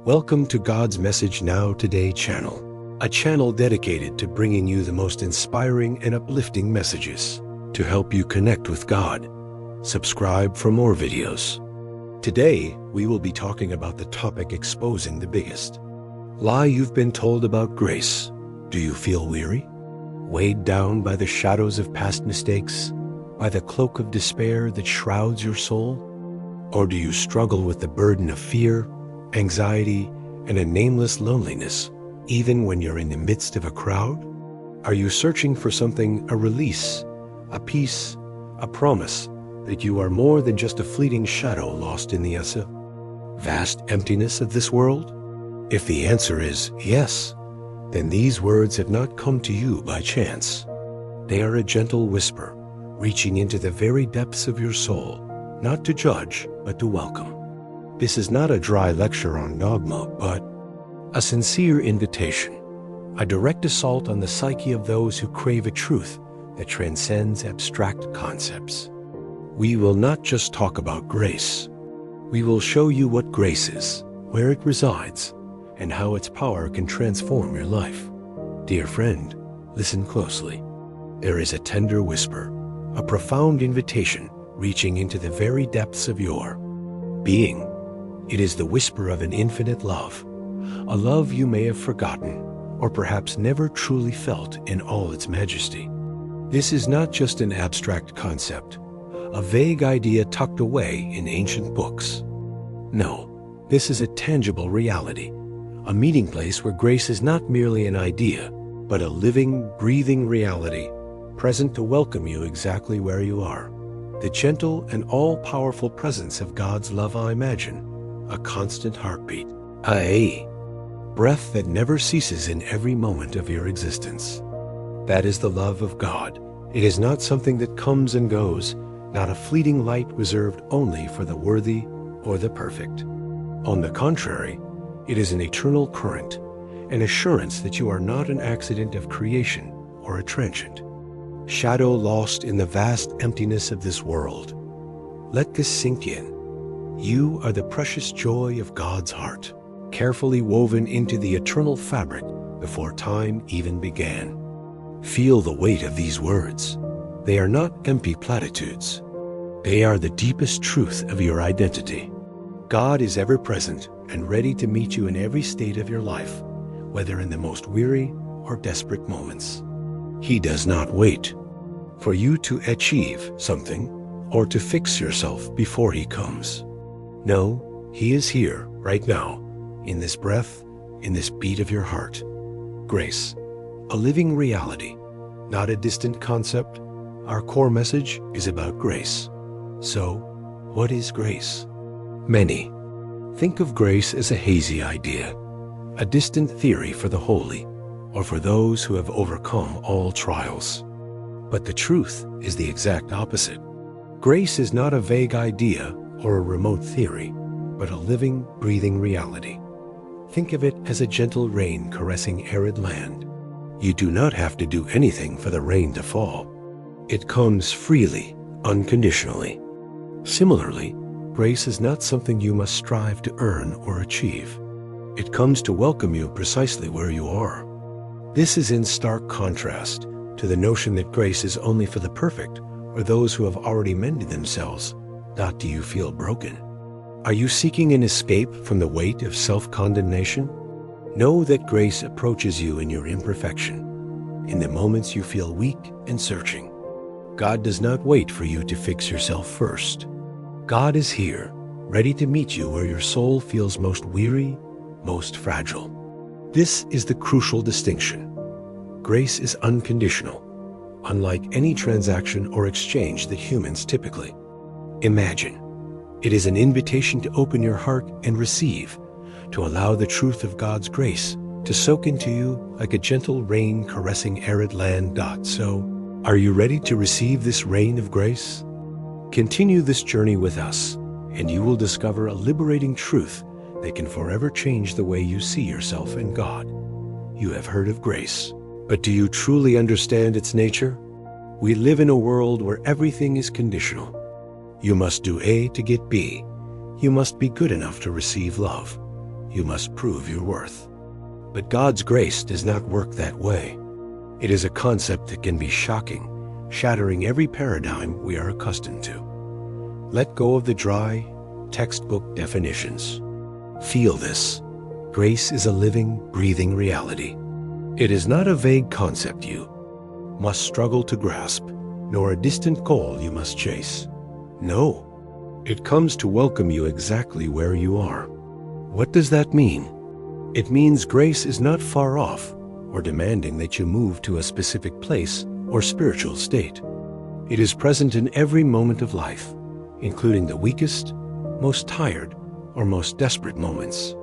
Welcome to God's Message Now Today channel, a channel dedicated to bringing you the most inspiring and uplifting messages to help you connect with God. Subscribe for more videos. Today, we will be talking about the topic exposing the biggest lie you've been told about grace. Do you feel weary? Weighed down by the shadows of past mistakes? By the cloak of despair that shrouds your soul? Or do you struggle with the burden of fear, anxiety, and a nameless loneliness, even when you're in the midst of a crowd? Are you searching for something, a release, a peace, a promise that you are more than just a fleeting shadow lost in the vast emptiness of this world? If the answer is yes, then these words have not come to you by chance. They are a gentle whisper, reaching into the very depths of your soul, not to judge, but to welcome. This is not a dry lecture on dogma, but a sincere invitation, a direct assault on the psyche of those who crave a truth that transcends abstract concepts. We will not just talk about grace. We will show you what grace is, where it resides, and how its power can transform your life. Dear friend, listen closely. There is a tender whisper, a profound invitation reaching into the very depths of your being. It is the whisper of an infinite love, a love you may have forgotten or perhaps never truly felt in all its majesty. This is not just an abstract concept, a vague idea tucked away in ancient books. No, this is a tangible reality, a meeting place where grace is not merely an idea, but a living, breathing reality, present to welcome you exactly where you are. The gentle and all-powerful presence of God's love, I imagine, a constant heartbeat, a breath that never ceases in every moment of your existence. That is the love of God. It is not something that comes and goes, not a fleeting light reserved only for the worthy or the perfect. On the contrary, it is an eternal current, an assurance that you are not an accident of creation or a transient shadow lost in the vast emptiness of this world. Let this sink in. You are the precious joy of God's heart, carefully woven into the eternal fabric before time even began. Feel the weight of these words. They are not empty platitudes. They are the deepest truth of your identity. God is ever present and ready to meet you in every state of your life, whether in the most weary or desperate moments. He does not wait for you to achieve something or to fix yourself before He comes. No, He is here right now, in this breath, in this beat of your heart. Grace, a living reality, not a distant concept. Our core message is about grace. So, what is grace? Many think of grace as a hazy idea, a distant theory for the holy, or for those who have overcome all trials. But the truth is the exact opposite. Grace is not a vague idea or a remote theory, but a living, breathing reality. Think of it as a gentle rain caressing arid land. You do not have to do anything for the rain to fall. It comes freely, unconditionally. Similarly, grace is not something you must strive to earn or achieve. It comes to welcome you precisely where you are. This is in stark contrast to the notion that grace is only for the perfect or those who have already mended themselves. Not do you feel broken? Are you seeking an escape from the weight of self-condemnation? Know that grace approaches you in your imperfection, in the moments you feel weak and searching. God does not wait for you to fix yourself first. God is here, ready to meet you where your soul feels most weary, most fragile. This is the crucial distinction. Grace is unconditional, unlike any transaction or exchange that humans typically imagine. It is an invitation to open your heart and receive, to allow the truth of God's grace to soak into you like a gentle rain caressing arid land. So, are you ready to receive this rain of grace? Continue this journey with us, and you will discover a liberating truth that can forever change the way you see yourself and God. You have heard of grace, but do you truly understand its nature? We live in a world where everything is conditional. You must do A to get B. You must be good enough to receive love. you must prove your worth. But God's grace does not work that way. It is a concept that can be shocking, shattering every paradigm we are accustomed to. Let go of the dry, textbook definitions. Feel this. Grace is a living, breathing reality. It is not a vague concept you must struggle to grasp, nor a distant goal you must chase. No, it comes to welcome you exactly where you are. What does that mean? It means grace is not far off or demanding that you move to a specific place or spiritual state. It is present in every moment of life, including the weakest, most tired, or most desperate moments.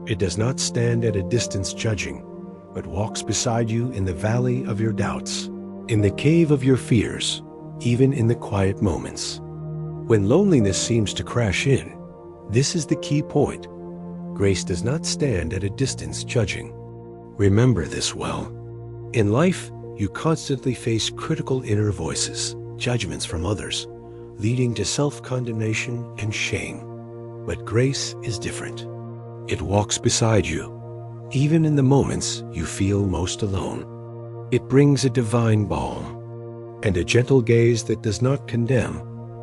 It does not stand at a distance judging, but walks beside you in the valley of your doubts, in the cave of your fears, even in the quiet moments. When loneliness seems to crash in, this is the key point. Grace does not stand at a distance judging. Remember this well. In life, you constantly face critical inner voices, judgments from others, leading to self-condemnation and shame. But grace is different. It walks beside you, even in the moments you feel most alone. It brings a divine balm and a gentle gaze that does not condemn,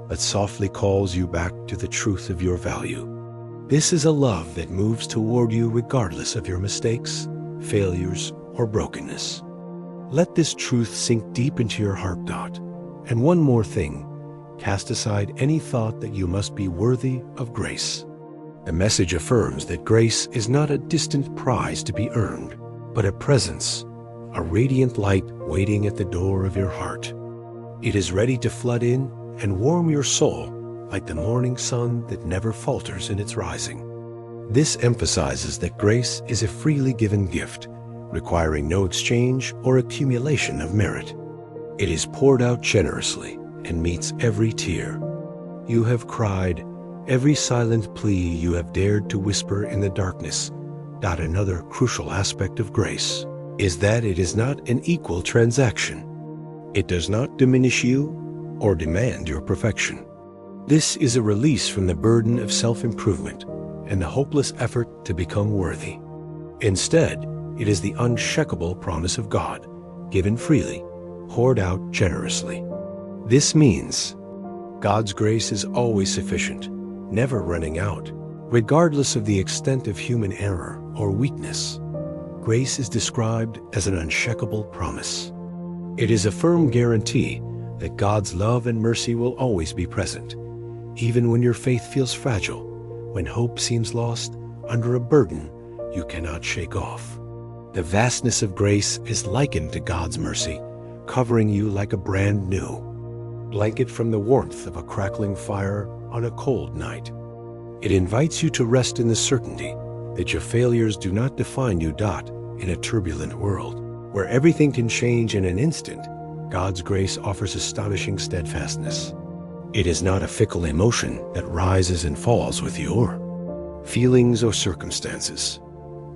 but softly calls you back to the truth of your value. This is a love that moves toward you regardless of your mistakes, failures, or brokenness. Let this truth sink deep into your heart. And one more thing, cast aside any thought that you must be worthy of grace. The message affirms that grace is not a distant prize to be earned, but a presence, a radiant light waiting at the door of your heart. It is ready to flood in and warm your soul like the morning sun that never falters in its rising. This emphasizes that grace is a freely given gift, requiring no exchange or accumulation of merit. It is poured out generously and meets every tear you have cried, every silent plea you have dared to whisper in the darkness. Another crucial aspect of grace is that it is not an equal transaction. It does not diminish you or demand your perfection. This is a release from the burden of self-improvement and the hopeless effort to become worthy. Instead, it is the unshakable promise of God, given freely, poured out generously. This means God's grace is always sufficient, never running out, regardless of the extent of human error or weakness. Grace is described as an unshakable promise. It is a firm guarantee that God's love and mercy will always be present, even when your faith feels fragile, when hope seems lost under a burden you cannot shake off. The vastness of grace is likened to God's mercy, covering you like a brand new blanket from the warmth of a crackling fire on a cold night. It invites you to rest in the certainty that your failures do not define you. In a turbulent world, where everything can change in an instant, God's grace offers astonishing steadfastness. It is not a fickle emotion that rises and falls with your feelings or circumstances.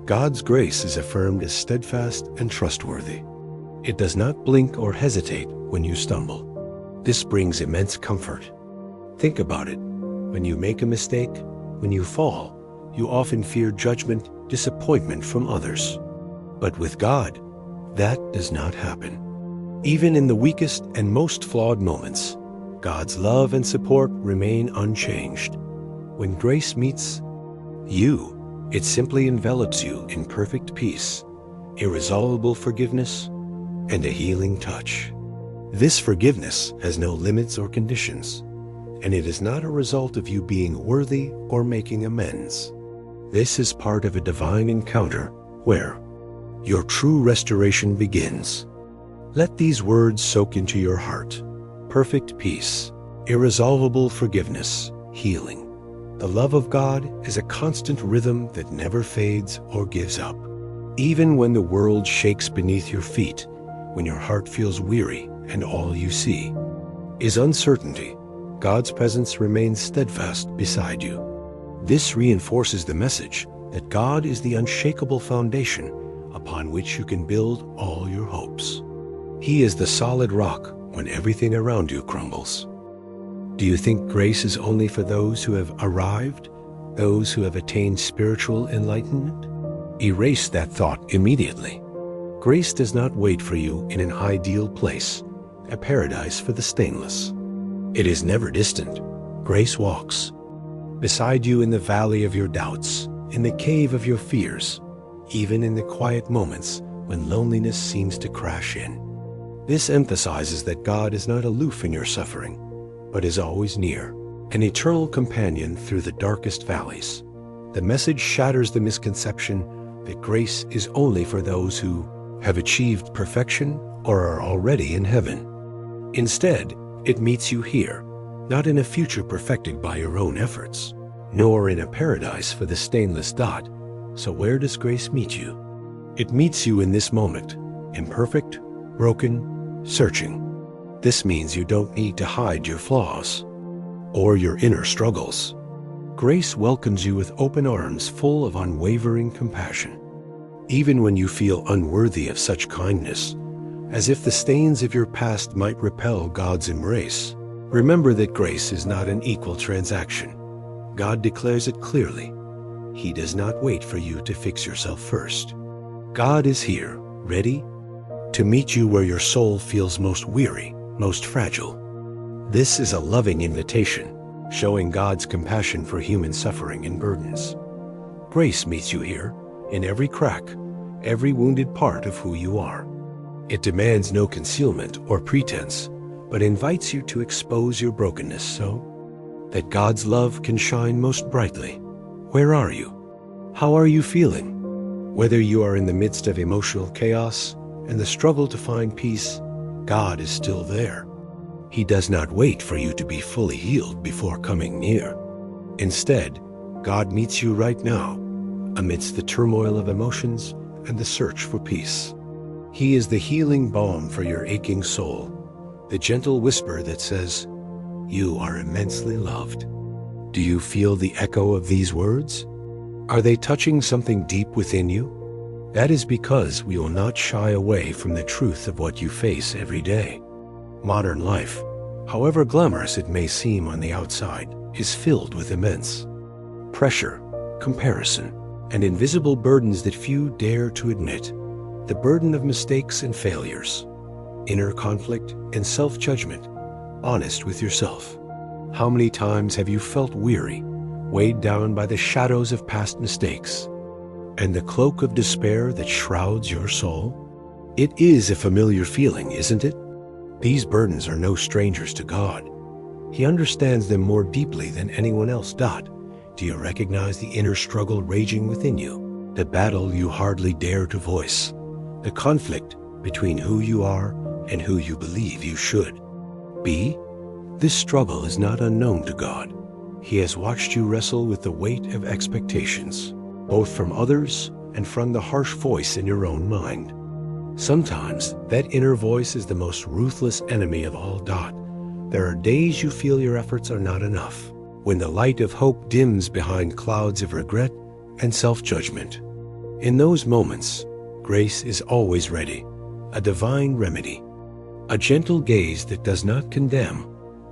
God's grace is affirmed as steadfast and trustworthy. It does not blink or hesitate when you stumble. This brings immense comfort. Think about it. When you make a mistake, when you fall, you often fear judgment, disappointment from others. But with God, that does not happen. Even in the weakest and most flawed moments, God's love and support remain unchanged. When grace meets you, it simply envelops you in perfect peace, irresolvable forgiveness, and a healing touch. This forgiveness has no limits or conditions, and it is not a result of you being worthy or making amends. This is part of a divine encounter where your true restoration begins. Let these words soak into your heart. Perfect peace, irresolvable forgiveness, healing. The love of God is a constant rhythm that never fades or gives up. Even when the world shakes beneath your feet, when your heart feels weary and all you see is uncertainty, God's presence remains steadfast beside you. This reinforces the message that God is the unshakable foundation upon which you can build all your hopes. He is the solid rock when everything around you crumbles. Do you think grace is only for those who have arrived, those who have attained spiritual enlightenment? Erase that thought immediately. Grace does not wait for you in an ideal place, a paradise for the stainless. It is never distant. Grace walks beside you in the valley of your doubts, in the cave of your fears, even in the quiet moments when loneliness seems to crash in. This emphasizes that God is not aloof in your suffering, but is always near, an eternal companion through the darkest valleys. The message shatters the misconception that grace is only for those who have achieved perfection or are already in heaven. Instead, it meets you here, not in a future perfected by your own efforts, nor in a paradise for the stainless dot. So where does grace meet you? It meets you in this moment, imperfect, broken, searching. This means you don't need to hide your flaws or your inner struggles. Grace welcomes you with open arms full of unwavering compassion. Even when you feel unworthy of such kindness, as if the stains of your past might repel God's embrace, remember that grace is not an equal transaction. God declares it clearly. He does not wait for you to fix yourself first. God is here, ready to meet you where your soul feels most weary, most fragile. This is a loving invitation, showing God's compassion for human suffering and burdens. Grace meets you here, in every crack, every wounded part of who you are. It demands no concealment or pretense, but invites you to expose your brokenness so that God's love can shine most brightly. Where are you? How are you feeling? Whether you are in the midst of emotional chaos and the struggle to find peace, God is still there. He does not wait for you to be fully healed before coming near. Instead, God meets you right now, amidst the turmoil of emotions and the search for peace. He is the healing balm for your aching soul, the gentle whisper that says, "You are immensely loved." Do you feel the echo of these words? Are they touching something deep within you? That is because we will not shy away from the truth of what you face every day. Modern life, however glamorous it may seem on the outside, is filled with immense pressure, comparison, and invisible burdens that few dare to admit. The burden of mistakes and failures, inner conflict and self-judgment, honest with yourself. How many times have you felt weary, weighed down by the shadows of past mistakes, and the cloak of despair that shrouds your soul? It is a familiar feeling, isn't it? These burdens are no strangers to God. He understands them more deeply than anyone else. Do you recognize the inner struggle raging within you? The battle you hardly dare to voice? The conflict between who you are and who you believe you should be? This struggle is not unknown to God. He has watched you wrestle with the weight of expectations, both from others and from the harsh voice in your own mind. Sometimes that inner voice is the most ruthless enemy of all. There are days you feel your efforts are not enough, when the light of hope dims behind clouds of regret and self-judgment. In those moments, grace is always ready, a divine remedy, a gentle gaze that does not condemn,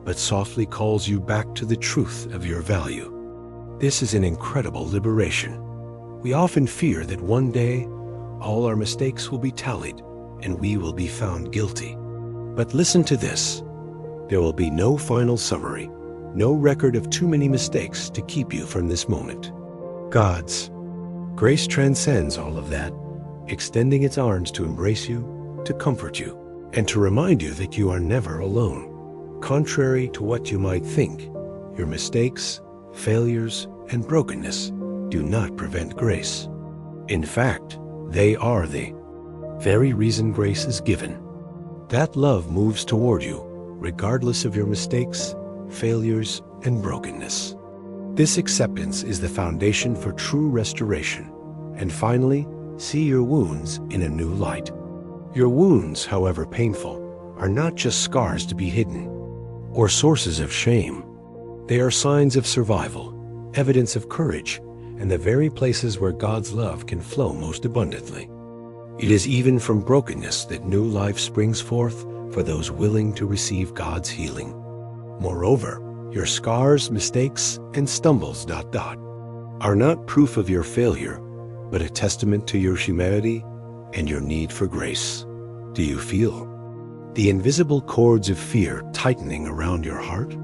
but softly calls you back to the truth of your value. This is an incredible liberation. We often fear that one day all our mistakes will be tallied and we will be found guilty. But listen to this. There will be no final summary, no record of too many mistakes to keep you from this moment. God's grace transcends all of that, extending its arms to embrace you, to comfort you, and to remind you that you are never alone. Contrary to what you might think, your mistakes, failures, and brokenness do not prevent grace. In fact, they are the very reason grace is given. That love moves toward you, regardless of your mistakes, failures, and brokenness. This acceptance is the foundation for true restoration. And finally, see your wounds in a new light. Your wounds, however painful, are not just scars to be hidden or sources of shame. They are signs of survival, evidence of courage, and the very places where God's love can flow most abundantly. It is even from brokenness that new life springs forth for those willing to receive God's healing. Moreover, your scars, mistakes, and stumbles ... are not proof of your failure, but a testament to your humanity and your need for grace. Do you feel the invisible cords of fear tightening around your heart?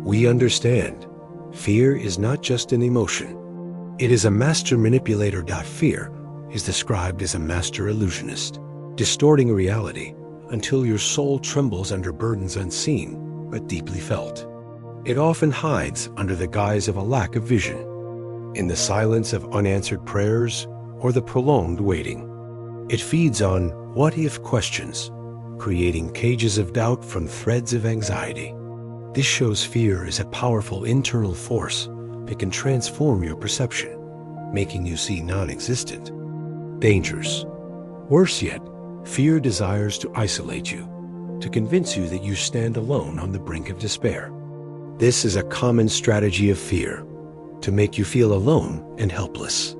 We understand. Fear is not just an emotion. It is a master manipulator. Fear is described as a master illusionist, distorting reality until your soul trembles under burdens unseen but deeply felt. It often hides under the guise of a lack of vision, in the silence of unanswered prayers or the prolonged waiting. It feeds on what-if questions, creating cages of doubt from threads of anxiety. This shows fear is a powerful internal force that can transform your perception, making you see non-existent dangers. Worse yet, fear desires to isolate you, to convince you that you stand alone on the brink of despair. This is a common strategy of fear, to make you feel alone and helpless.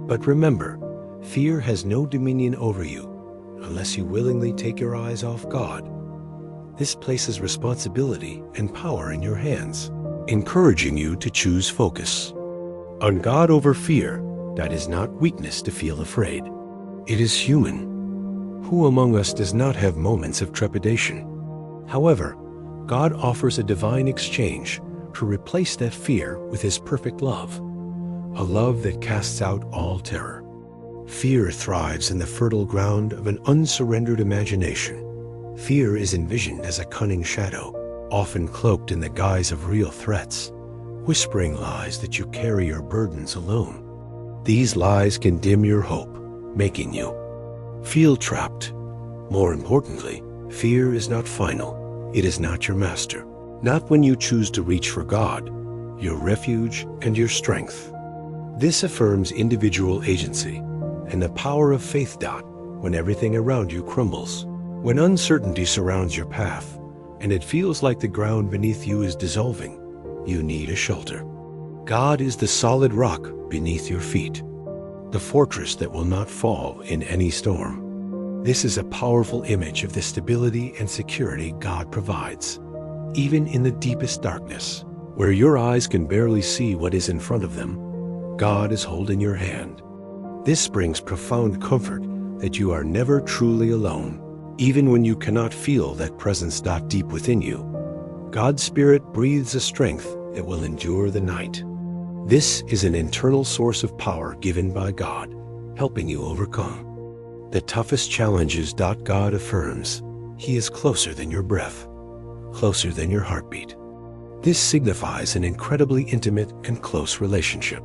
But remember, fear has no dominion over you unless you willingly take your eyes off God. This places responsibility and power in your hands, encouraging you to choose focus on God over fear. That is not weakness to feel afraid. It is human. Who among us does not have moments of trepidation? However, God offers a divine exchange to replace that fear with His perfect love, a love that casts out all terror. Fear thrives in the fertile ground of an unsurrendered imagination. Fear is envisioned as a cunning shadow, often cloaked in the guise of real threats, whispering lies that you carry your burdens alone. These lies can dim your hope, making you feel trapped. More importantly, fear is not final. It is not your master. Not when you choose to reach for God, your refuge and your strength. This affirms individual agency and the power of faith. When everything around you crumbles, when uncertainty surrounds your path, and it feels like the ground beneath you is dissolving, you need a shelter. God is the solid rock beneath your feet, the fortress that will not fall in any storm. This is a powerful image of the stability and security God provides, even in the deepest darkness, where your eyes can barely see what is in front of them. God is holding your hand. This brings profound comfort that you are never truly alone, even when you cannot feel that presence. Deep within you, God's Spirit breathes a strength that will endure the night. This is an internal source of power given by God, helping you overcome the toughest challenges. God affirms He is closer than your breath, closer than your heartbeat. This signifies an incredibly intimate and close relationship.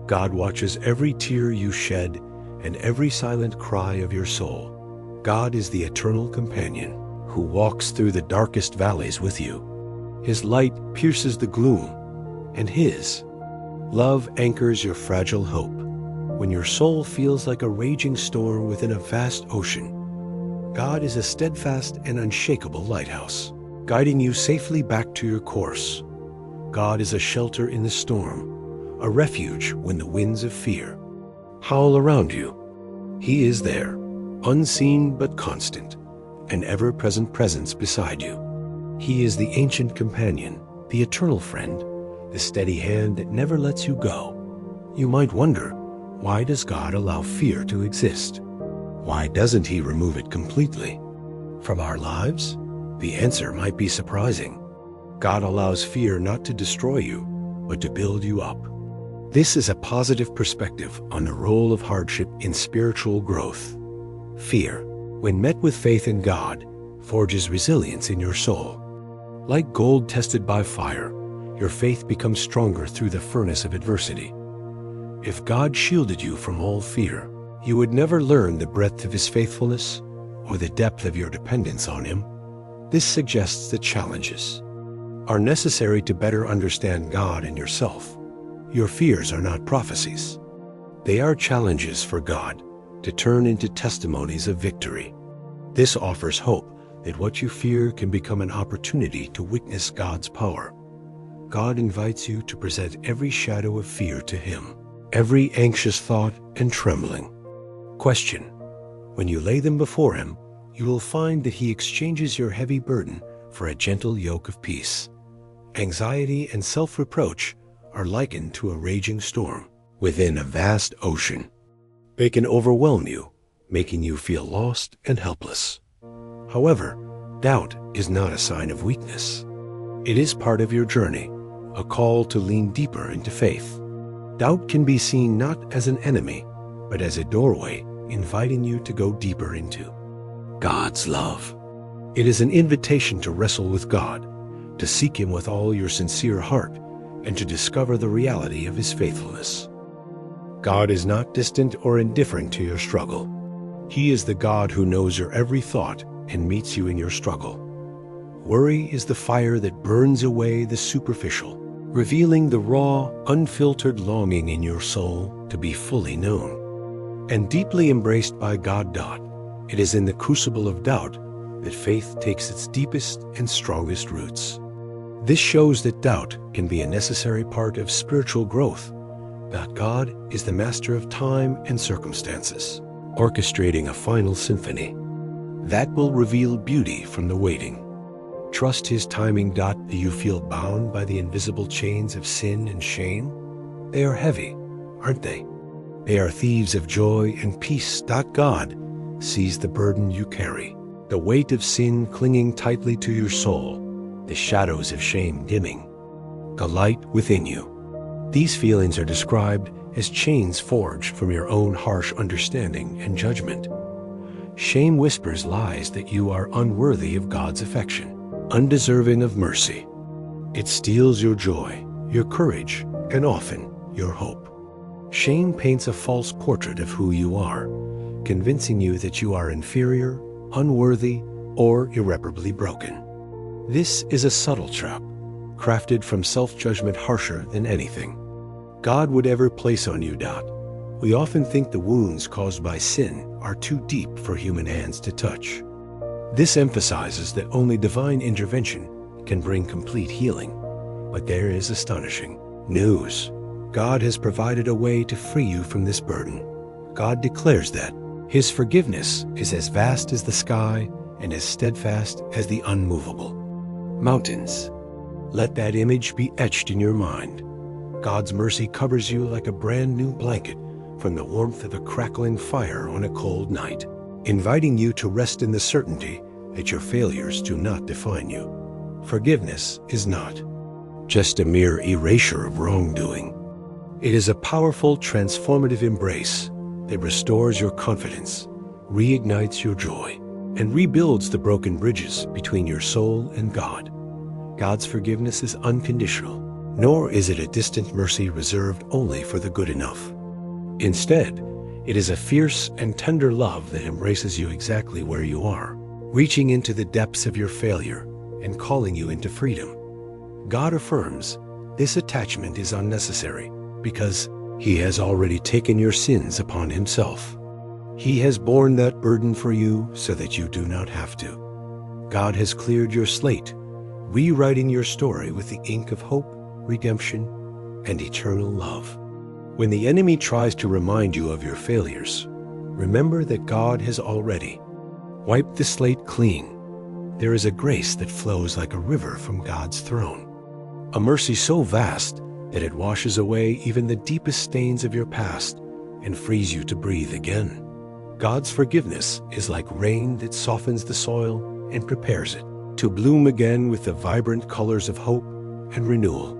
God watches every tear you shed and every silent cry of your soul. God is the eternal companion who walks through the darkest valleys with you. His light pierces the gloom, and His love anchors your fragile hope. When your soul feels like a raging storm within a vast ocean, God is a steadfast and unshakable lighthouse, guiding you safely back to your course. God is a shelter in the storm, a refuge when the winds of fear howl around you. He is there, unseen but constant, an ever-present presence beside you. He is the ancient companion, the eternal friend, the steady hand that never lets you go. You might wonder, why does God allow fear to exist? Why doesn't He remove it completely from our lives? The answer might be surprising. God allows fear not to destroy you, but to build you up. This is a positive perspective on the role of hardship in spiritual growth. Fear, when met with faith in God, forges resilience in your soul. Like gold tested by fire, your faith becomes stronger through the furnace of adversity. If God shielded you from all fear, you would never learn the breadth of His faithfulness or the depth of your dependence on Him. This suggests that challenges are necessary to better understand God and yourself. Your fears are not prophecies. They are challenges for God to turn into testimonies of victory. This offers hope that what you fear can become an opportunity to witness God's power. God invites you to present every shadow of fear to Him, every anxious thought and trembling question. When you lay them before Him, you will find that He exchanges your heavy burden for a gentle yoke of peace. Anxiety and self-reproach are likened to a raging storm. within a vast ocean. They can overwhelm you, making you feel lost and helpless. However, doubt is not a sign of weakness. It is part of your journey, a call to lean deeper into faith. Doubt can be seen not as an enemy, but as a doorway inviting you to go deeper into God's love. It is an invitation to wrestle with God, to seek Him with all your sincere heart, and to discover the reality of His faithfulness. God is not distant or indifferent to your struggle. He is the God who knows your every thought and meets you in your struggle. Worry is the fire that burns away the superficial, revealing the raw, unfiltered longing in your soul to be fully known. And deeply embraced by God. It is in the crucible of doubt that faith takes its deepest and strongest roots. This shows that doubt can be a necessary part of spiritual growth, that God is the master of time and circumstances, orchestrating a final symphony that will reveal beauty from the waiting. Trust His timing. Do you feel bound by the invisible chains of sin and shame? They are heavy, aren't they? They are thieves of joy and peace. God sees the burden you carry, the weight of sin clinging tightly to your soul, the shadows of shame dimming, the light within you. These feelings are described as chains forged from your own harsh understanding and judgment. Shame whispers lies that you are unworthy of God's affection, undeserving of mercy. It steals your joy, your courage, and often your hope. Shame paints a false portrait of who you are, convincing you that you are inferior, unworthy, or irreparably broken. This is a subtle trap, crafted from self-judgment harsher than anything God would ever place on you. We often think the wounds caused by sin are too deep for human hands to touch. This emphasizes that only divine intervention can bring complete healing. But there is astonishing news. God has provided a way to free you from this burden. God declares that His forgiveness is as vast as the sky and as steadfast as the unmovable mountains. Let that image be etched in your mind. God's mercy covers you like a brand new blanket from the warmth of a crackling fire on a cold night, inviting you to rest in the certainty that your failures do not define you. Forgiveness is not just a mere erasure of wrongdoing. It is a powerful, transformative embrace that restores your confidence, reignites your joy, and rebuilds the broken bridges between your soul and God. God's forgiveness is unconditional, nor is it a distant mercy reserved only for the good enough. Instead, it is a fierce and tender love that embraces you exactly where you are, reaching into the depths of your failure and calling you into freedom. God affirms this attachment is unnecessary because He has already taken your sins upon Himself. He has borne that burden for you so that you do not have to. God has cleared your slate, rewriting your story with the ink of hope, redemption, and eternal love. When the enemy tries to remind you of your failures, remember that God has already wiped the slate clean. There is a grace that flows like a river from God's throne, a mercy so vast that it washes away even the deepest stains of your past and frees you to breathe again. God's forgiveness is like rain that softens the soil and prepares it to bloom again with the vibrant colors of hope and renewal.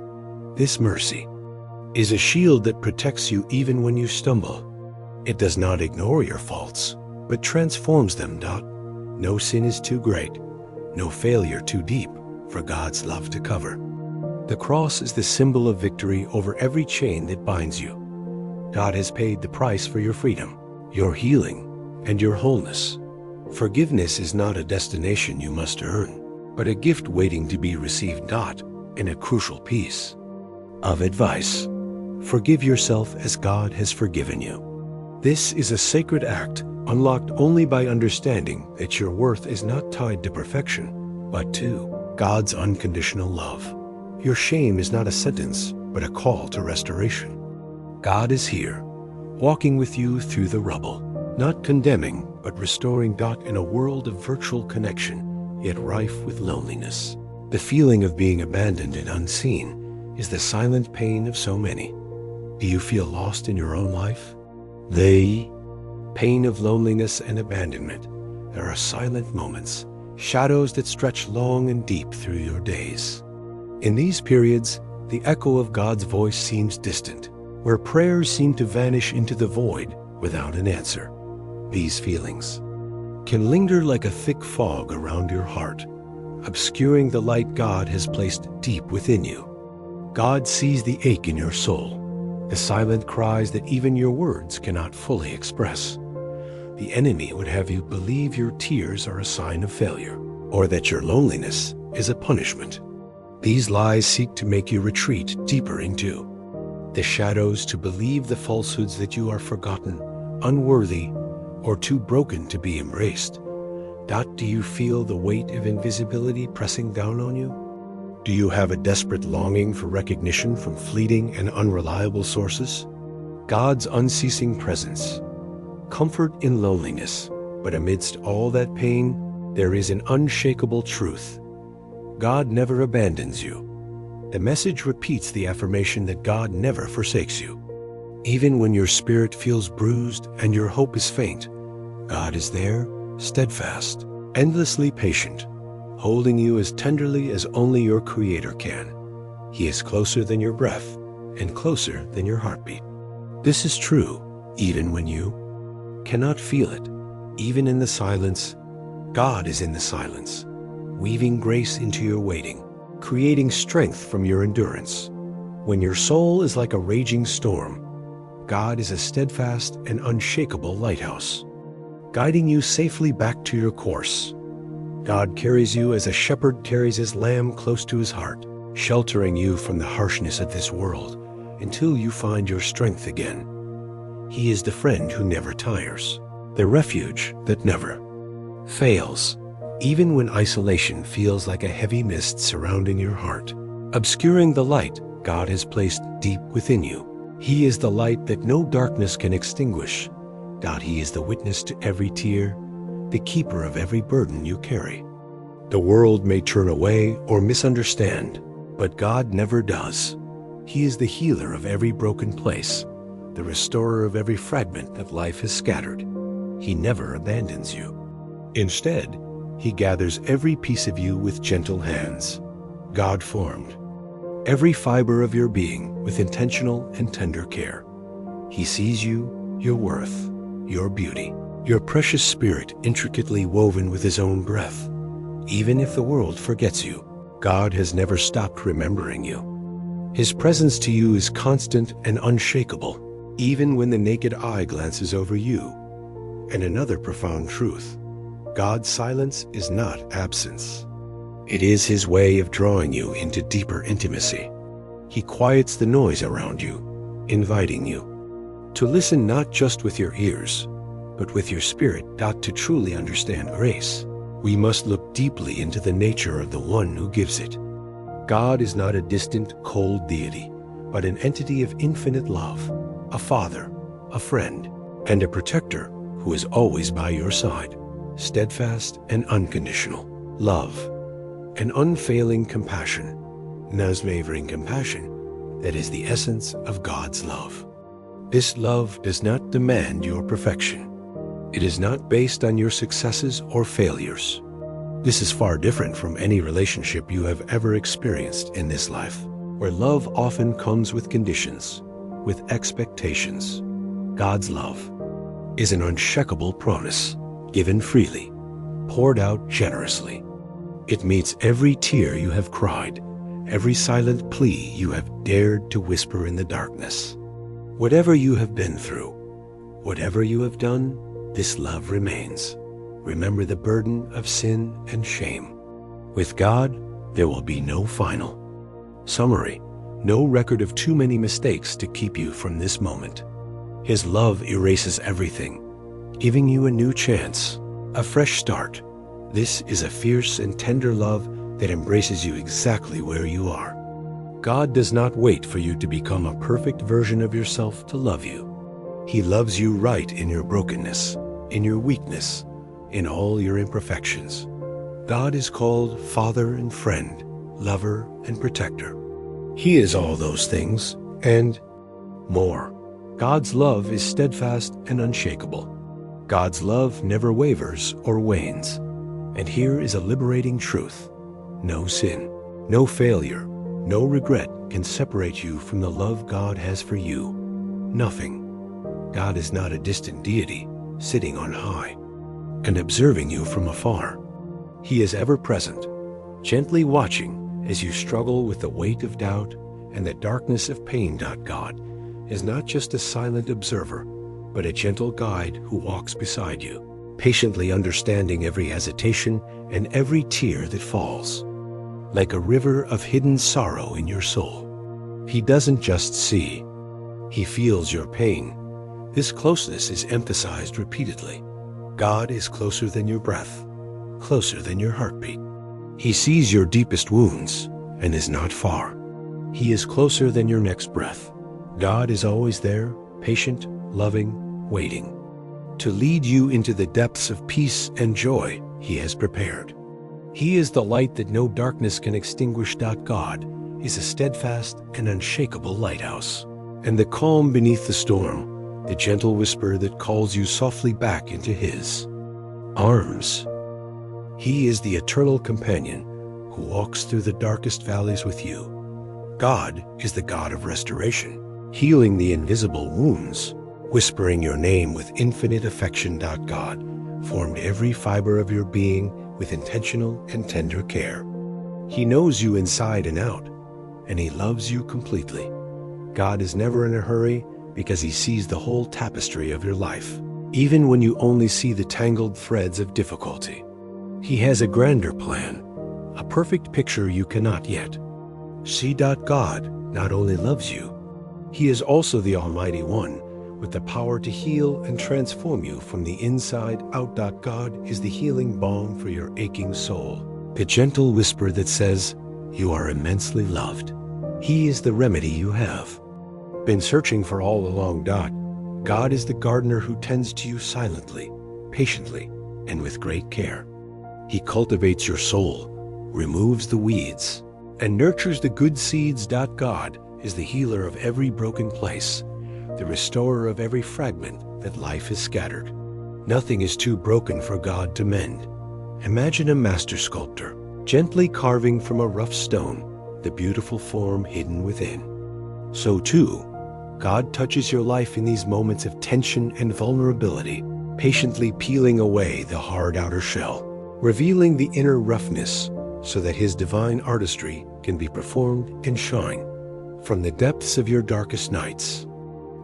This mercy is a shield that protects you even when you stumble. It does not ignore your faults, but transforms them. No sin is too great, no failure too deep for God's love to cover. The cross is the symbol of victory over every chain that binds you. God has paid the price for your freedom, your healing, and your wholeness. Forgiveness is not a destination you must earn, but a gift waiting to be received. In a crucial piece of advice: forgive yourself as God has forgiven you. This is a sacred act unlocked only by understanding that your worth is not tied to perfection, but to God's unconditional love. Your shame is not a sentence, but a call to restoration. God is here, walking with you through the rubble, not condemning, but restoring. In a world of virtual connection, yet rife with loneliness, the feeling of being abandoned and unseen is the silent pain of so many. Do you feel lost in your own life? The pain of loneliness and abandonment. There are silent moments, shadows that stretch long and deep through your days. In these periods, the echo of God's voice seems distant, where prayers seem to vanish into the void without an answer. These feelings can linger like a thick fog around your heart, obscuring the light God has placed deep within you. God sees the ache in your soul, the silent cries that even your words cannot fully express. The enemy would have you believe your tears are a sign of failure, or that your loneliness is a punishment. These lies seek to make you retreat deeper into the shadows, to believe the falsehoods that you are forgotten, unworthy, or too broken to be embraced. Do you feel the weight of invisibility pressing down on you? Do you have a desperate longing for recognition from fleeting and unreliable sources? God's unceasing presence, comfort in loneliness, but amidst all that pain, there is an unshakable truth. God never abandons you. The message repeats the affirmation that God never forsakes you. Even when your spirit feels bruised and your hope is faint, God is there, steadfast, endlessly patient, holding you as tenderly as only your Creator can. He is closer than your breath and closer than your heartbeat. This is true even when you cannot feel it. Even in the silence, God is in the silence, weaving grace into your waiting, creating strength from your endurance. When your soul is like a raging storm, God is a steadfast and unshakable lighthouse, guiding you safely back to your course. God carries you as a shepherd carries his lamb close to his heart, sheltering you from the harshness of this world until you find your strength again. He is the friend who never tires, the refuge that never fails, even when isolation feels like a heavy mist surrounding your heart, obscuring the light God has placed deep within you. He is the light that no darkness can extinguish. He is the witness to every tear, the keeper of every burden you carry. The world may turn away or misunderstand, but God never does. He is the healer of every broken place, the restorer of every fragment that life has scattered. He never abandons you. Instead, he gathers every piece of you with gentle hands. God formed every fiber of your being with intentional and tender care. He sees you, your worth, your beauty, your precious spirit intricately woven with his own breath. Even if the world forgets you, God has never stopped remembering you. His presence to you is constant and unshakable, even when the naked eye glances over you. And another profound truth: God's silence is not absence. It is his way of drawing you into deeper intimacy. He quiets the noise around you, inviting you to listen not just with your ears, but with your spirit. To truly understand grace, we must look deeply into the nature of the one who gives it. God is not a distant, cold deity, but an entity of infinite love, a father, a friend, and a protector who is always by your side, steadfast and unconditional. Love, an unfailing compassion, unwavering compassion that is the essence of God's love. This love does not demand your perfection. It is not based on your successes or failures. This is far different from any relationship you have ever experienced in this life, where love often comes with conditions, with expectations. God's love is an unshakable promise, given freely, poured out generously. It meets every tear you have cried, every silent plea you have dared to whisper in the darkness. Whatever you have been through, whatever you have done, this love remains. Remember the burden of sin and shame. With God, there will be no final summary, no record of too many mistakes to keep you from this moment. His love erases everything, giving you a new chance, a fresh start. This is a fierce and tender love that embraces you exactly where you are. God does not wait for you to become a perfect version of yourself to love you. He loves you right in your brokenness, in your weakness, in all your imperfections. God is called Father and Friend, Lover and Protector. He is all those things, and more. God's love is steadfast and unshakable. God's love never wavers or wanes. And here is a liberating truth. No sin, no failure, no regret can separate you from the love God has for you. Nothing. God is not a distant deity sitting on high and observing you from afar. He is ever present, gently watching as you struggle with the weight of doubt and the darkness of pain. God is not just a silent observer, but a gentle guide who walks beside you, patiently understanding every hesitation and every tear that falls. Like a river of hidden sorrow in your soul. He doesn't just see, he feels your pain. This closeness is emphasized repeatedly. God is closer than your breath, closer than your heartbeat. He sees your deepest wounds and is not far. He is closer than your next breath. God is always there, patient, loving, waiting, to lead you into the depths of peace and joy he has prepared. He is the light that no darkness can extinguish. God is a steadfast and unshakable lighthouse, and the calm beneath the storm, the gentle whisper that calls you softly back into his arms. He is the eternal companion who walks through the darkest valleys with you. God is the God of restoration, healing the invisible wounds, whispering your name with infinite affection. God formed every fiber of your being with intentional and tender care. He knows you inside and out, and he loves you completely. God is never in a hurry because he sees the whole tapestry of your life, even when you only see the tangled threads of difficulty. He has a grander plan, a perfect picture you cannot yet see. God not only loves you, he is also the Almighty One, with the power to heal and transform you from the inside out. God is the healing balm for your aching soul, the gentle whisper that says, you are immensely loved. He is the remedy you have been searching for all along. God is the gardener who tends to you silently, patiently, and with great care. He cultivates your soul, removes the weeds, and nurtures the good seeds. God is the healer of every broken place, the restorer of every fragment that life has scattered. Nothing is too broken for God to mend. Imagine a master sculptor gently carving from a rough stone the beautiful form hidden within. So too, God touches your life in these moments of tension and vulnerability, patiently peeling away the hard outer shell, revealing the inner roughness so that his divine artistry can be performed and shine from the depths of your darkest nights.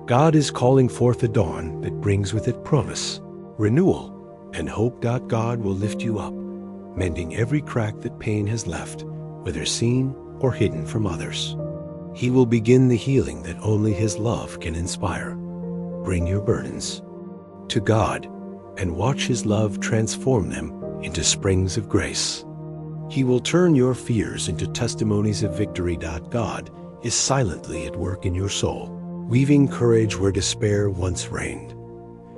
God is calling forth a dawn that brings with it promise, renewal, and hope. God will lift you up, mending every crack that pain has left, whether seen or hidden from others. He will begin the healing that only his love can inspire. Bring your burdens to God and watch his love transform them into springs of grace. He will turn your fears into testimonies of victory. God is silently at work in your soul, weaving courage where despair once reigned.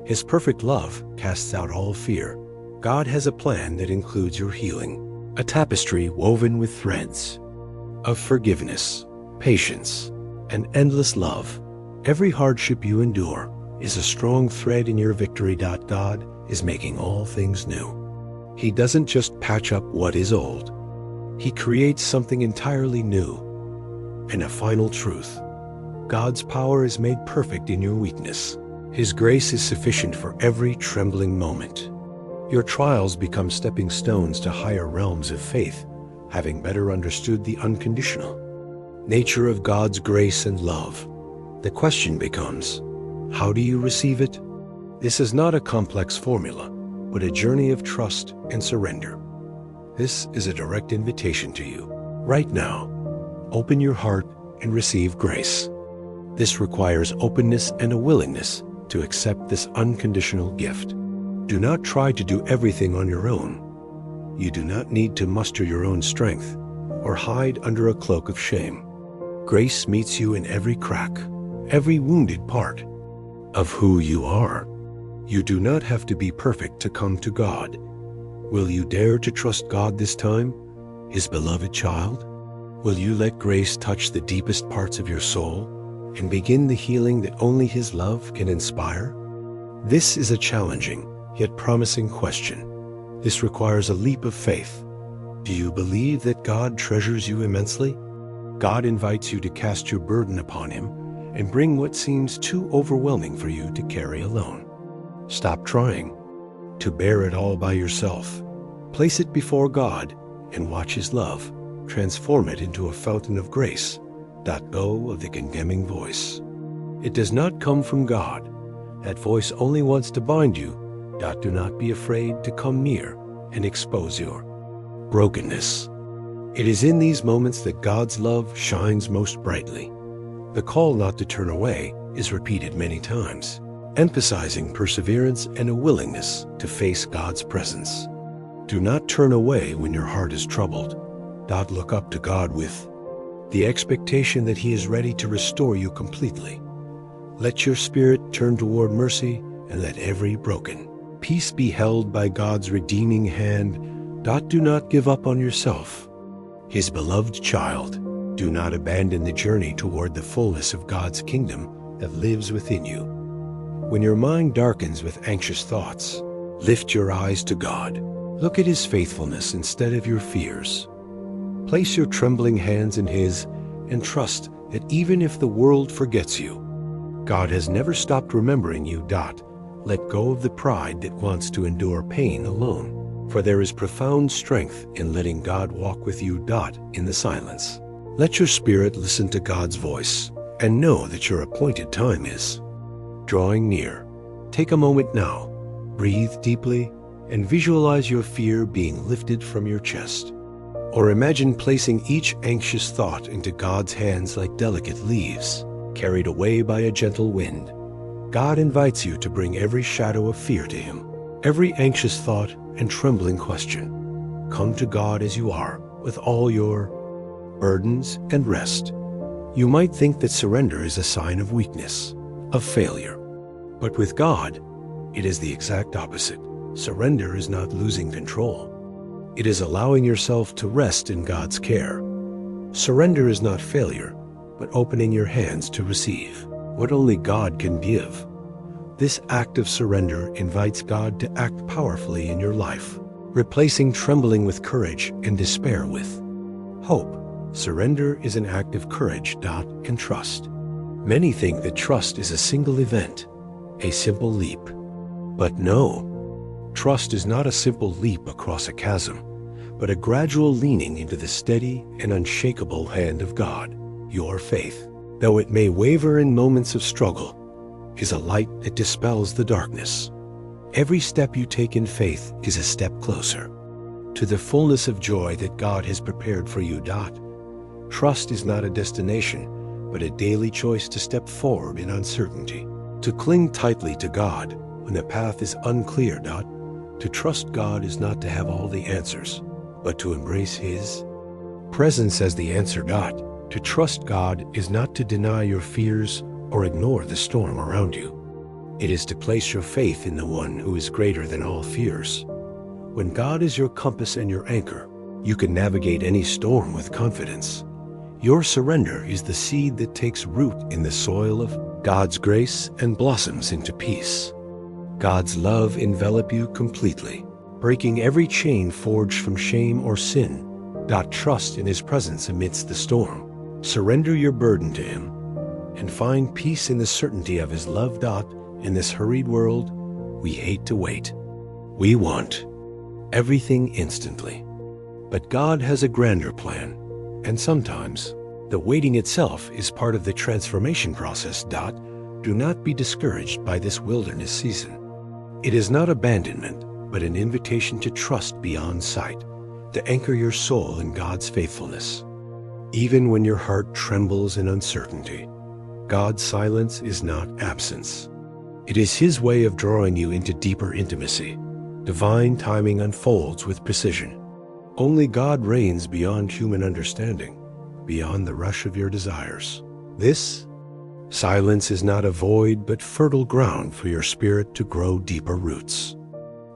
His perfect love casts out all fear. God has a plan that includes your healing, a tapestry woven with threads of forgiveness, patience, and endless love. Every hardship you endure is a strong thread in your victory. God is making all things new. He doesn't just patch up what is old. He creates something entirely new. And a final truth: God's power is made perfect in your weakness. His grace is sufficient for every trembling moment. Your trials become stepping stones to higher realms of faith, having better understood the unconditional nature of God's grace and love. The question becomes, how do you receive it? This is not a complex formula, but a journey of trust and surrender. This is a direct invitation to you. Right now, open your heart and receive grace. This requires openness and a willingness to accept this unconditional gift. Do not try to do everything on your own. You do not need to muster your own strength or hide under a cloak of shame. Grace meets you in every crack, every wounded part of who you are. You do not have to be perfect to come to God. Will you dare to trust God this time, his beloved child? Will you let grace touch the deepest parts of your soul, and begin the healing that only His love can inspire? This is a challenging, yet promising question. This requires a leap of faith. Do you believe that God treasures you immensely? God invites you to cast your burden upon Him and bring what seems too overwhelming for you to carry alone. Stop trying to bear it all by yourself. Place it before God and watch His love transform it into a fountain of grace. Let go of the condemning voice. It does not come from God. That voice only wants to bind you. Do not be afraid to come near and expose your brokenness. It is in these moments that God's love shines most brightly. The call not to turn away is repeated many times, emphasizing perseverance and a willingness to face God's presence. Do not turn away when your heart is troubled. Look up to God with the expectation that He is ready to restore you completely. Let your spirit turn toward mercy, and let every broken peace be held by God's redeeming hand. Do not give up on yourself. His beloved child, do not abandon the journey toward the fullness of God's kingdom that lives within you. When your mind darkens with anxious thoughts, lift your eyes to God. Look at His faithfulness instead of your fears. Place your trembling hands in His and trust that even if the world forgets you, God has never stopped remembering you. Let go of the pride that wants to endure pain alone, for there is profound strength in letting God walk with you. In the silence, let your spirit listen to God's voice and know that your appointed time is drawing near. Take a moment now, breathe deeply, and visualize your fear being lifted from your chest. Or imagine placing each anxious thought into God's hands like delicate leaves, carried away by a gentle wind. God invites you to bring every shadow of fear to Him, every anxious thought and trembling question. Come to God as you are, with all your burdens and rest. You might think that surrender is a sign of weakness, of failure. But with God, it is the exact opposite. Surrender is not losing control. It is allowing yourself to rest in God's care. Surrender is not failure, but opening your hands to receive what only God can give. This act of surrender invites God to act powerfully in your life, replacing trembling with courage and despair with hope. Surrender is an act of courage, and trust. Many think that trust is a single event, a simple leap. But no, trust is not a simple leap across a chasm, but a gradual leaning into the steady and unshakable hand of God. Your faith, though it may waver in moments of struggle, is a light that dispels the darkness. Every step you take in faith is a step closer to the fullness of joy that God has prepared for you. Trust is not a destination, but a daily choice to step forward in uncertainty, to cling tightly to God when the path is unclear. To trust God is not to have all the answers, but to embrace His presence as the answer. To trust God is not to deny your fears or ignore the storm around you. It is to place your faith in the one who is greater than all fears. When God is your compass and your anchor, you can navigate any storm with confidence. Your surrender is the seed that takes root in the soil of God's grace and blossoms into peace. God's love envelop you completely, breaking every chain forged from shame or sin. Trust in His presence amidst the storm. Surrender your burden to Him and find peace in the certainty of His love. In this hurried world, we hate to wait. We want everything instantly. But God has a grander plan, and sometimes the waiting itself is part of the transformation process. Do not be discouraged by this wilderness season. It is not abandonment, but an invitation to trust beyond sight, to anchor your soul in God's faithfulness. Even when your heart trembles in uncertainty, God's silence is not absence. It is His way of drawing you into deeper intimacy. Divine timing unfolds with precision. Only God reigns beyond human understanding, beyond the rush of your desires. This silence is not a void, but fertile ground for your spirit to grow deeper roots.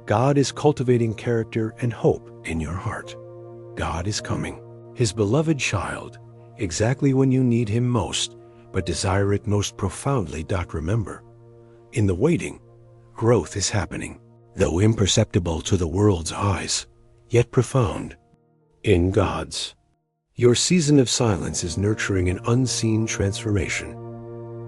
God is cultivating character and hope in your heart. God is coming, His beloved child, exactly when you need Him most, but desire it most profoundly. Remember, in the waiting, growth is happening, though imperceptible to the world's eyes, yet profound in God's. Your season of silence is nurturing an unseen transformation.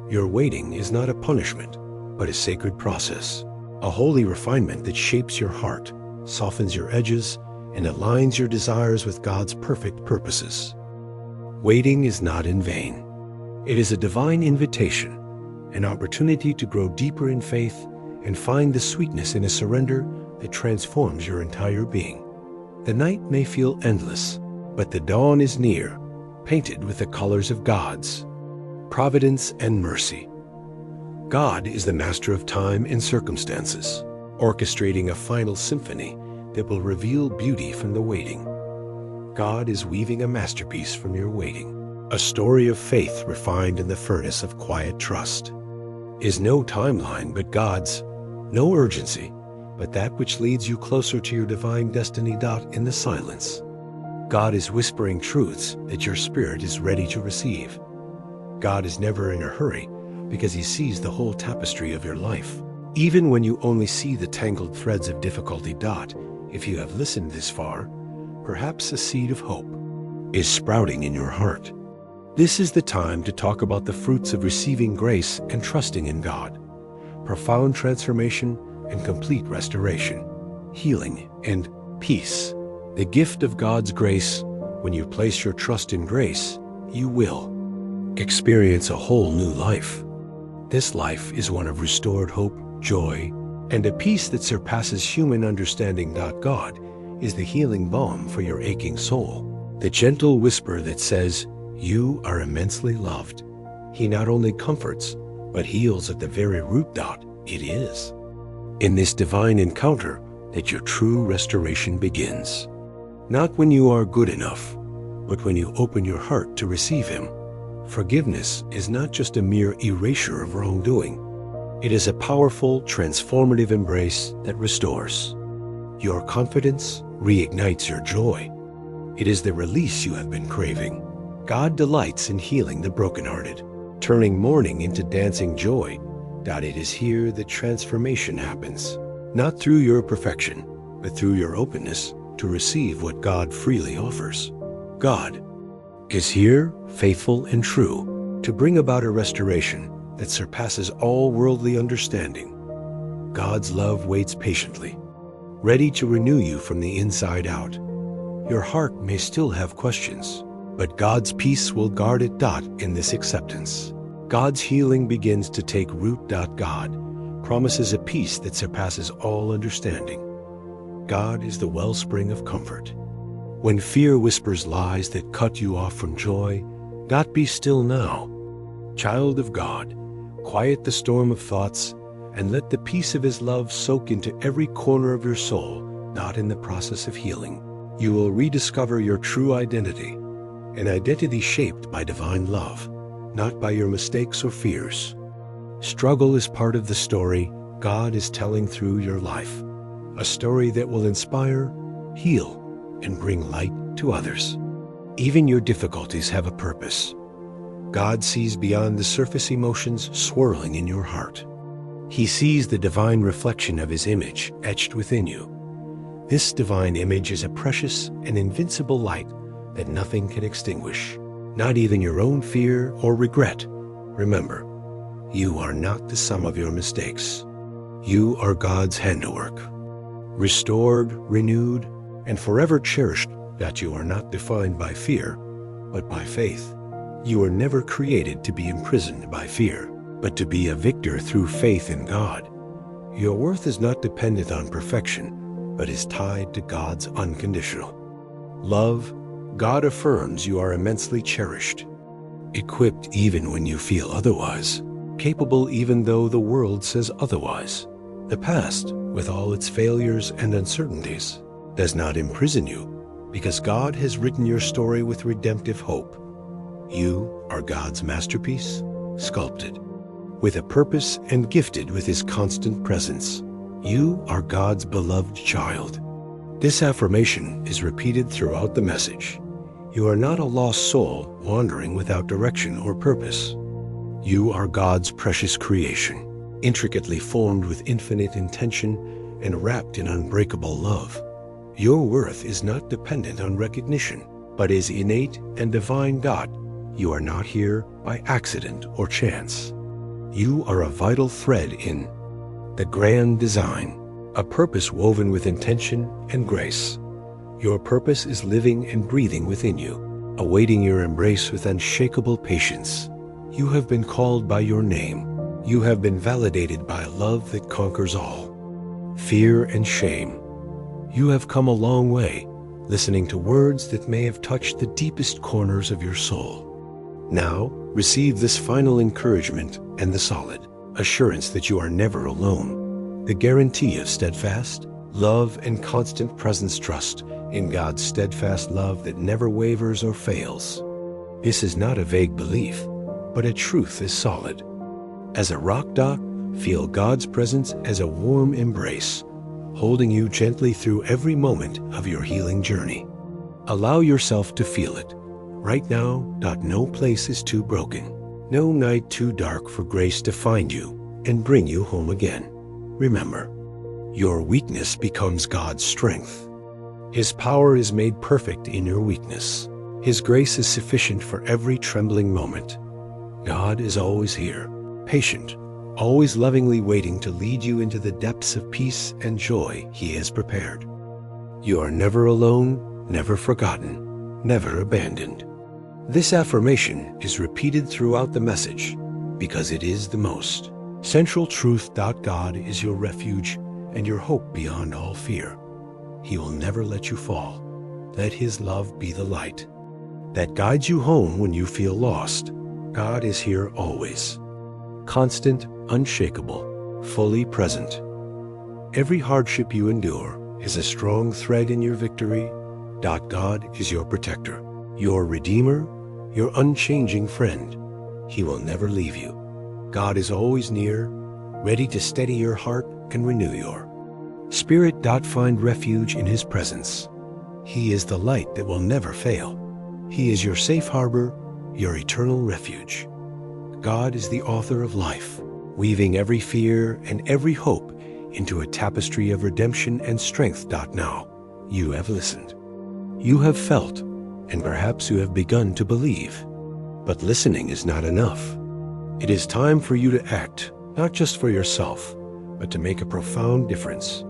Your waiting is not a punishment, but a sacred process, a holy refinement that shapes your heart, softens your edges, and aligns your desires with God's perfect purposes. Waiting is not in vain. It is a divine invitation, an opportunity to grow deeper in faith and find the sweetness in a surrender that transforms your entire being. The night may feel endless, but the dawn is near, painted with the colors of God's providence and mercy. God is the master of time and circumstances, orchestrating a final symphony that will reveal beauty from the waiting. God is weaving a masterpiece from your waiting, a story of faith refined in the furnace of quiet trust. Is no timeline but God's, no urgency, but that which leads you closer to your divine destiny. In the silence, God is whispering truths that your spirit is ready to receive. God is never in a hurry because he sees the whole tapestry of your life, even when you only see the tangled threads of difficulty. If you have listened this far, perhaps a seed of hope is sprouting in your heart. This is the time to talk about the fruits of receiving grace and trusting in God. Profound transformation and complete restoration, healing and peace. The gift of God's grace. When you place your trust in grace, you will experience a whole new life. This life is one of restored hope, joy, and a peace that surpasses human understanding. God is the healing balm for your aching soul, the gentle whisper that says, you are immensely loved. He not only comforts, but heals at the very root. It is in this divine encounter that your true restoration begins. Not when you are good enough, but when you open your heart to receive him. Forgiveness is not just a mere erasure of wrongdoing. It is a powerful, transformative embrace that restores your confidence, reignites your joy. It is the release you have been craving. God delights in healing the brokenhearted, turning mourning into dancing joy. It is here that transformation happens, not through your perfection, but through your openness to receive what God freely offers. God is here, faithful and true, to bring about a restoration that surpasses all worldly understanding. God's love waits patiently, ready to renew you from the inside out. Your heart may still have questions, but God's peace will guard it. In this acceptance, God's healing begins to take root. God promises a peace that surpasses all understanding. God is the wellspring of comfort. When fear whispers lies that cut you off from joy, be still now. Child of God, quiet the storm of thoughts and let the peace of his love soak into every corner of your soul. In the process of healing, you will rediscover your true identity, an identity shaped by divine love, not by your mistakes or fears. Struggle is part of the story God is telling through your life, a story that will inspire, heal, and bring light to others. Even your difficulties have a purpose. God sees beyond the surface emotions swirling in your heart. He sees the divine reflection of his image etched within you. This divine image is a precious and invincible light that nothing can extinguish, not even your own fear or regret. Remember, you are not the sum of your mistakes. You are God's handiwork, restored, renewed, and forever cherished. You are not defined by fear, but by faith. You were never created to be imprisoned by fear, but to be a victor through faith in God. Your worth is not dependent on perfection, but is tied to God's unconditional love. God affirms you are immensely cherished, equipped even when you feel otherwise, capable even though the world says otherwise. The past, with all its failures and uncertainties, does not imprison you, because God has written your story with redemptive hope. You are God's masterpiece, sculpted with a purpose and gifted with his constant presence. You are God's beloved child. This affirmation is repeated throughout the message. You are not a lost soul wandering without direction or purpose. You are God's precious creation, intricately formed with infinite intention and wrapped in unbreakable love. Your worth is not dependent on recognition, but is innate and divine. God, you are not here by accident or chance. You are a vital thread in the grand design, a purpose woven with intention and grace. Your purpose is living and breathing within you, awaiting your embrace with unshakable patience. You have been called by your name. You have been validated by a love that conquers all fear and shame. You have come a long way, listening to words that may have touched the deepest corners of your soul. Now, receive this final encouragement and the solid assurance that you are never alone. The guarantee of steadfast love and constant presence. Trust in God's steadfast love that never wavers or fails. This is not a vague belief, but a truth as solid as a rock. Feel God's presence as a warm embrace, holding you gently through every moment of your healing journey. Allow yourself to feel it. Right now, no place is too broken, no night too dark for grace to find you and bring you home again. Remember, your weakness becomes God's strength. His power is made perfect in your weakness. His grace is sufficient for every trembling moment. God is always here, patient, always lovingly waiting to lead you into the depths of peace and joy He has prepared. You are never alone, never forgotten, never abandoned. This affirmation is repeated throughout the message because it is the most central truth. God is your refuge and your hope beyond all fear. He will never let you fall. Let His love be the light that guides you home when you feel lost. God is here always, constant, unshakable, fully present. Every hardship you endure is a strong thread in your victory. God is your protector, your redeemer, your unchanging friend. He will never leave you. God is always near, ready to steady your heart and renew your spirit. Find refuge in His presence. He is the light that will never fail. He is your safe harbor, your eternal refuge. God is the author of life, weaving every fear and every hope into a tapestry of redemption and strength. Now, you have listened. You have felt, and perhaps you have begun to believe. But listening is not enough. It is time for you to act, not just for yourself, but to make a profound difference.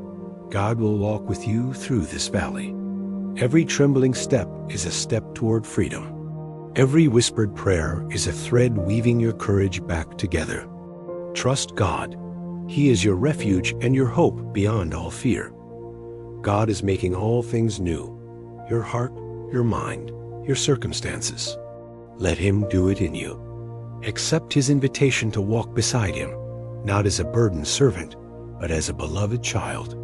God will walk with you through this valley. Every trembling step is a step toward freedom. Every whispered prayer is a thread weaving your courage back together. Trust God. He is your refuge and your hope beyond all fear. God is making all things new. Your heart, your mind, your circumstances. Let Him do it in you. Accept His invitation to walk beside Him, not as a burdened servant, but as a beloved child,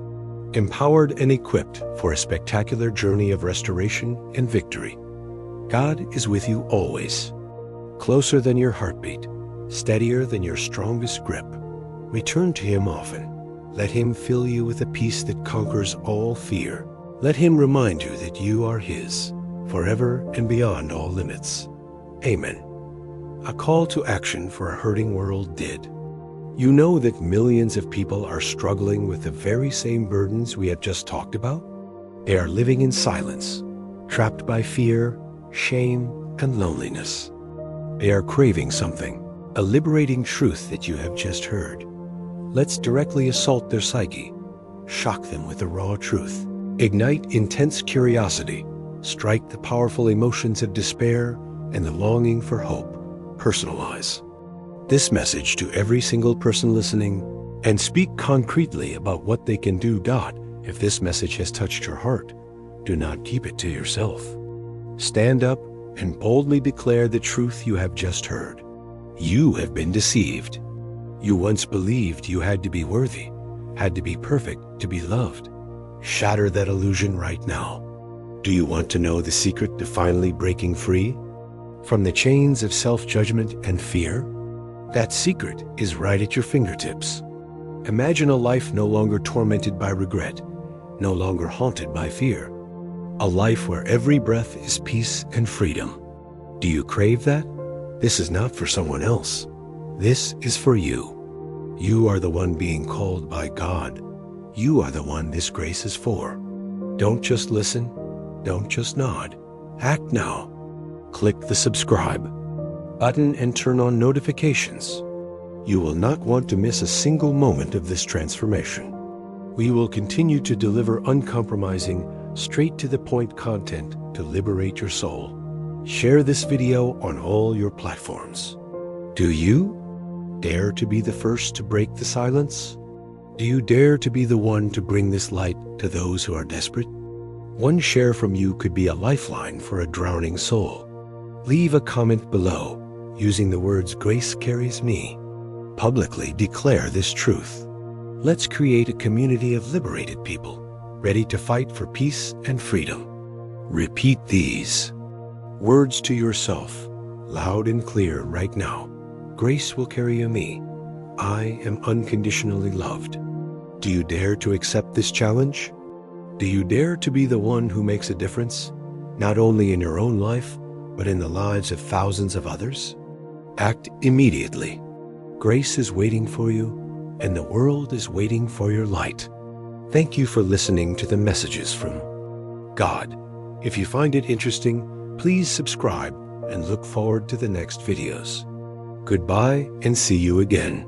empowered and equipped for a spectacular journey of restoration and victory. God is with you always, closer than your heartbeat, steadier than your strongest grip. Return to Him often. Let Him fill you with a peace that conquers all fear. Let Him remind you that you are His, forever and beyond all limits. Amen. A call to action for a hurting world. Did you know that millions of people are struggling with the very same burdens we have just talked about? They are living in silence, trapped by fear, shame, and loneliness. They are craving something, a liberating truth that you have just heard. Let's directly assault their psyche, shock them with the raw truth, ignite intense curiosity, strike the powerful emotions of despair and the longing for hope. Personalize this message to every single person listening and speak concretely about what they can do. If this message has touched your heart, do not keep it to yourself. Stand up and boldly declare the truth you have just heard. You have been deceived. You once believed you had to be worthy, had to be perfect to be loved. Shatter that illusion right now. Do you want to know the secret to finally breaking free from the chains of self-judgment and fear? That secret is right at your fingertips. Imagine a life no longer tormented by regret, no longer haunted by fear. A life where every breath is peace and freedom. Do you crave that? This is not for someone else. This is for you. You are the one being called by God. You are the one this grace is for. Don't just listen. Don't just nod. Act now. Click the subscribe button and turn on notifications. You will not want to miss a single moment of this transformation. We will continue to deliver uncompromising, straight-to-the-point content to liberate your soul. Share this video on all your platforms. Do you dare to be the first to break the silence? Do you dare to be the one to bring this light to those who are desperate? One share from you could be a lifeline for a drowning soul. Leave a comment below using the words "Grace carries me." Publicly declare this truth. Let's create a community of liberated people, ready to fight for peace and freedom. Repeat these words to yourself, loud and clear right now. Grace will carry me. I am unconditionally loved. Do you dare to accept this challenge? Do you dare to be the one who makes a difference, not only in your own life, but in the lives of thousands of others? Act immediately. Grace is waiting for you, and the world is waiting for your light. Thank you for listening to the messages from God. If you find it interesting, please subscribe and look forward to the next videos. Goodbye and see you again.